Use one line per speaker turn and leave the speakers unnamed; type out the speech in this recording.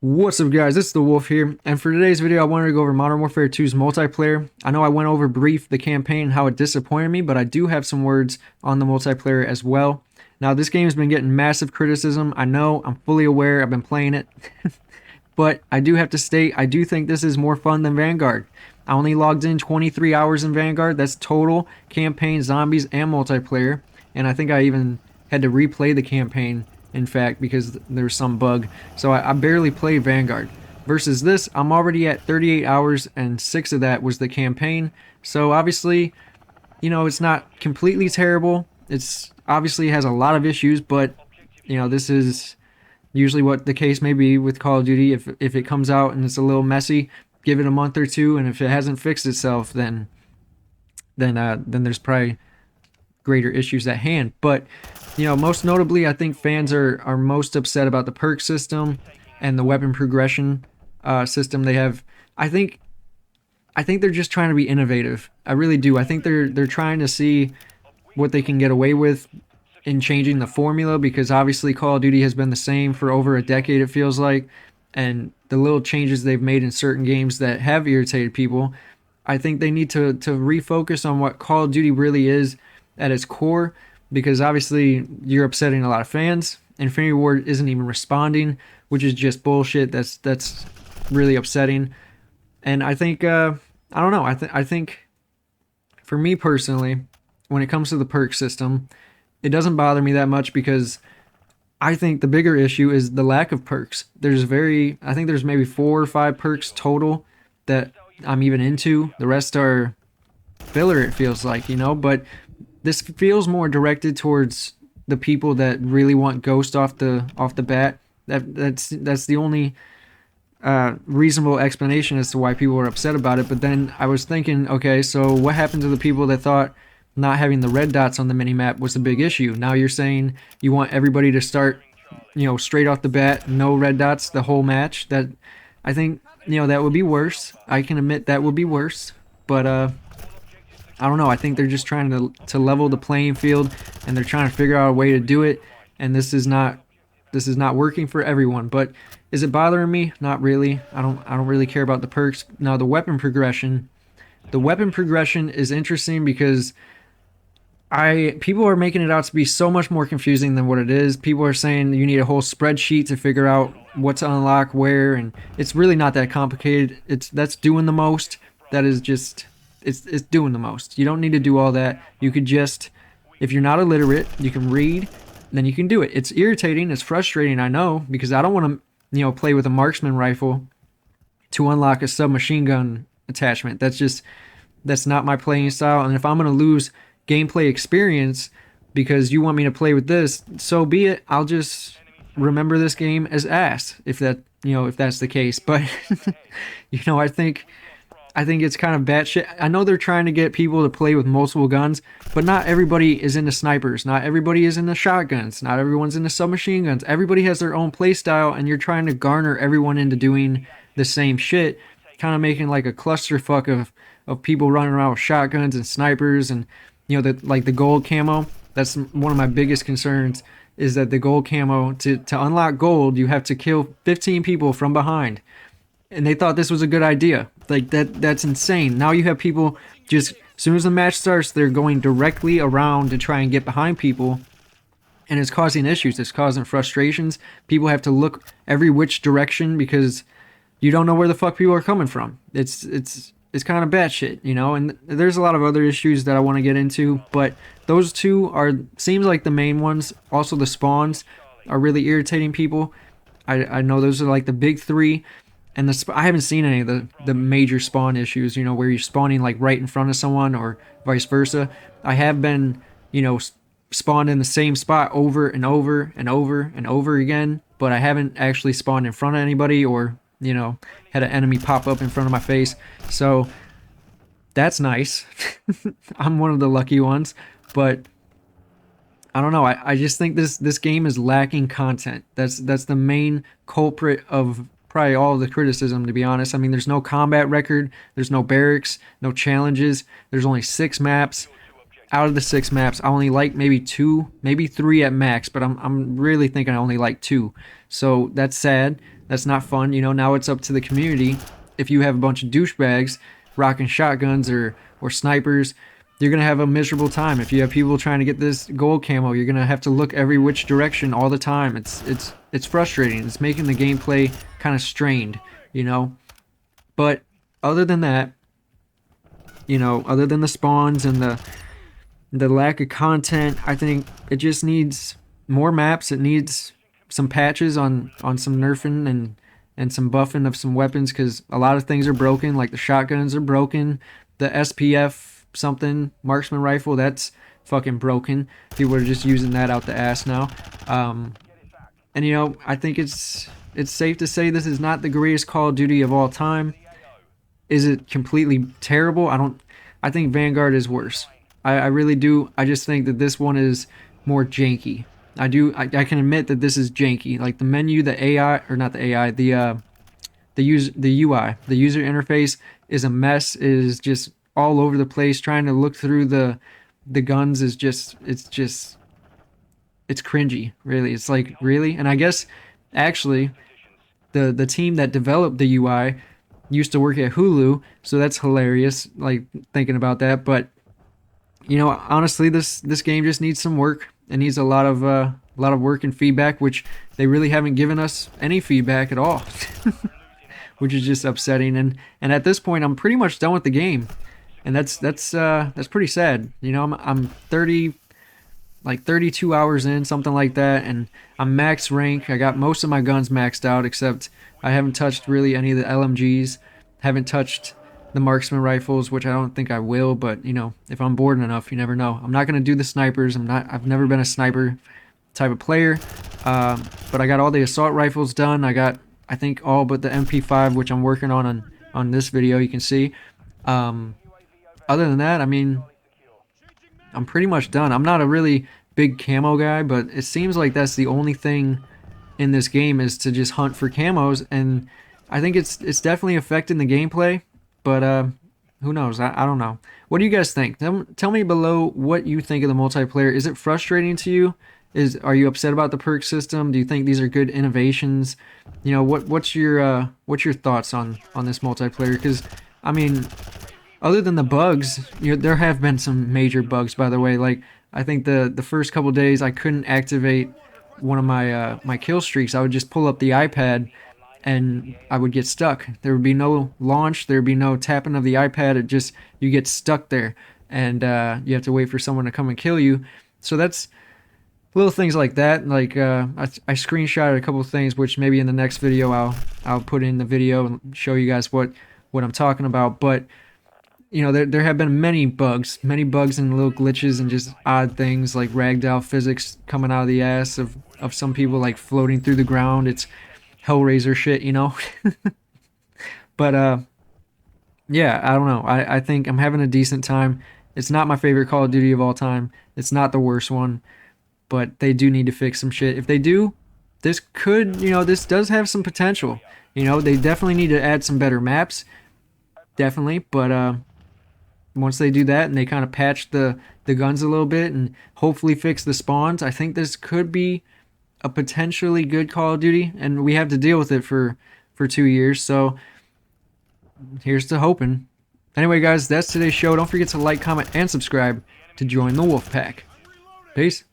What's up guys, it's the Wolf here, and for today's video I wanted to go over Modern Warfare 2's multiplayer. I know I went over brief the campaign and how it disappointed me, but I do have some words on the multiplayer as well. Now this game has been getting massive criticism, I know, I'm fully aware, I've been playing it, but I do have to state, I do think this is more fun than Vanguard. I only logged in 23 hours in Vanguard, that's total, campaign, zombies, and multiplayer, and I think I even had to replay the campaign, in fact, because there was some bug. So I barely played Vanguard. Versus this, I'm already at 38 hours and 6 of that was the campaign. So obviously, you know, it's not completely terrible. It's obviously has a lot of issues, but you know, this is usually what the case may be with Call of Duty. If it comes out and it's a little messy, give it a month or two, and if it hasn't fixed itself, then there's probably greater issues at hand. But you know, most notably, I think fans are most upset about the perk system and the weapon progression system they have. I think they're just trying to be innovative. I really do. I think they're trying to see what they can get away with in changing the formula, because obviously Call of Duty has been the same for over a decade, it feels like, and the little changes they've made in certain games that have irritated people, I think they need to refocus on what Call of Duty really is at its core, because obviously you're upsetting a lot of fans. Infinity Ward isn't even responding, which is just bullshit. That's really upsetting. And I think I don't know. I think for me personally, when it comes to the perk system, it doesn't bother me that much, because I think the bigger issue is the lack of perks. I think there's maybe 4 or 5 perks total that I'm even into. The rest are filler, it feels like, you know, but this feels more directed towards the people that really want Ghost off the bat. That's the only reasonable explanation as to why people are upset about it. But then I was thinking, okay, so what happened to the people that thought not having the red dots on the minimap was a big issue? Now you're saying you want everybody to start, you know, straight off the bat, no red dots the whole match. That, I think, you know, that would be worse. I can admit that would be worse, but I don't know. I think they're just trying to level the playing field, and they're trying to figure out a way to do it. And this is not working for everyone. But is it bothering me? Not really. I don't really care about the perks. Now the weapon progression. The weapon progression is interesting because people are making it out to be so much more confusing than what it is. People are saying you need a whole spreadsheet to figure out what to unlock where, and it's really not that complicated. That's doing the most. That is just. It's doing the most. You don't need to do all that. You could just, if you're not illiterate, you can read, then you can do it. It's irritating. It's frustrating, I know, because I don't want to, you know, play with a marksman rifle to unlock a submachine gun attachment. That's not my playing style. And if I'm going to lose gameplay experience because you want me to play with this, so be it. I'll just remember this game as ass, if that's the case. But you know, I think it's kind of batshit. I know they're trying to get people to play with multiple guns, but not everybody is into snipers. Not everybody is into shotguns. Not everyone's into submachine guns. Everybody has their own play style, and you're trying to garner everyone into doing the same shit, kind of making like a clusterfuck of people running around with shotguns and snipers, and you know, the gold camo. That's one of my biggest concerns, is that the gold camo, to unlock gold, you have to kill 15 people from behind. And they thought this was a good idea. Like, that's insane. Now you have people just, as soon as the match starts, they're going directly around to try and get behind people. And it's causing issues. It's causing frustrations. People have to look every which direction because you don't know where the fuck people are coming from. It's kind of batshit, you know? And there's a lot of other issues that I want to get into, but those two seems like the main ones. Also, the spawns are really irritating people. I know those are like the big 3. And I haven't seen any of the major spawn issues, you know, where you're spawning like right in front of someone or vice versa. I have been, you know, spawned in the same spot over and over and over and over again, but I haven't actually spawned in front of anybody or, you know, had an enemy pop up in front of my face. So that's nice. I'm one of the lucky ones, but I don't know. I just think this game is lacking content. That's the main culprit of probably all of the criticism, to be honest. I mean, there's no combat record, there's no barracks, no challenges, there's only 6 maps. Out of the 6 maps, I only like maybe 2, maybe 3 at max, but I'm really thinking I only like 2. So that's sad. That's not fun. You know, now it's up to the community. If you have a bunch of douchebags rocking shotguns or snipers, you're gonna have a miserable time. If you have people trying to get this gold camo, you're gonna have to look every which direction all the time. It's frustrating. It's making the gameplay kind of strained, you know. But other than that, you know, other than the spawns and the lack of content, I think it just needs more maps. It needs some patches on some nerfing and some buffing of some weapons, because a lot of things are broken. Like the shotguns are broken, the SPF something marksman rifle, that's fucking broken. People are just using that out the ass now. And you know, I think it's safe to say this is not the greatest Call of Duty of all time. Is it completely terrible? I think Vanguard is worse. I really do. I just think that this one is more janky. I can admit that this is janky. Like the menu, the AI, or not the AI, the UI, the user interface is a mess. It is just all over the place. Trying to look through the guns is just it's cringy, really. It's like, really? And I guess actually the team that developed the UI used to work at Hulu, so that's hilarious, like thinking about that. But you know, honestly, this game just needs some work. It needs a lot of work and feedback, which they really haven't given us any feedback at all, which is just upsetting. And at this point, I'm pretty much done with the game, and that's pretty sad. You know, I'm 32 hours in, something like that, and I'm max rank. I got most of my guns maxed out, except I haven't touched really any of the LMGs. Haven't touched the marksman rifles, which I don't think I will, but you know, if I'm bored enough, you never know. I'm not gonna do the snipers. I've never been a sniper type of player, but I got all the assault rifles done. I got, I think, all but the MP5, which I'm working on this video. You can see. Other than that, I mean, I'm pretty much done. I'm not a really big camo guy, but it seems like that's the only thing in this game, is to just hunt for camos, and I think it's definitely affecting the gameplay. But who knows? I don't know. What do you guys think? Tell me below what you think of the multiplayer. Is it frustrating to you? Are you upset about the perk system? Do you think these are good innovations? You know, what's your thoughts on this multiplayer? Because I mean, other than the bugs, you know, there have been some major bugs, by the way. Like I think the first couple days I couldn't activate one of my my kill streaks. I would just pull up the iPad and I would get stuck. There would be no launch. There would be no tapping of the iPad. It just, you get stuck there, and you have to wait for someone to come and kill you. So that's little things like that. Like I screenshotted a couple of things, which maybe in the next video I'll put in the video and show you guys what I'm talking about. But you know, there have been many bugs and little glitches and just odd things like ragdoll physics coming out of the ass of some people, like floating through the ground. It's Hellraiser shit, you know. But yeah, I don't know. I think I'm having a decent time. It's not my favorite Call of Duty of all time. It's not the worst one, but they do need to fix some shit. If they do, this could, you know, this does have some potential. You know, they definitely need to add some better maps, definitely. But once they do that and they kind of patch the guns a little bit and hopefully fix the spawns, I think this could be a potentially good Call of Duty, and we have to deal with it for 2 years. So here's to hoping. Anyway, guys, that's today's show. Don't forget to like, comment, and subscribe to join the Wolf Pack. Peace.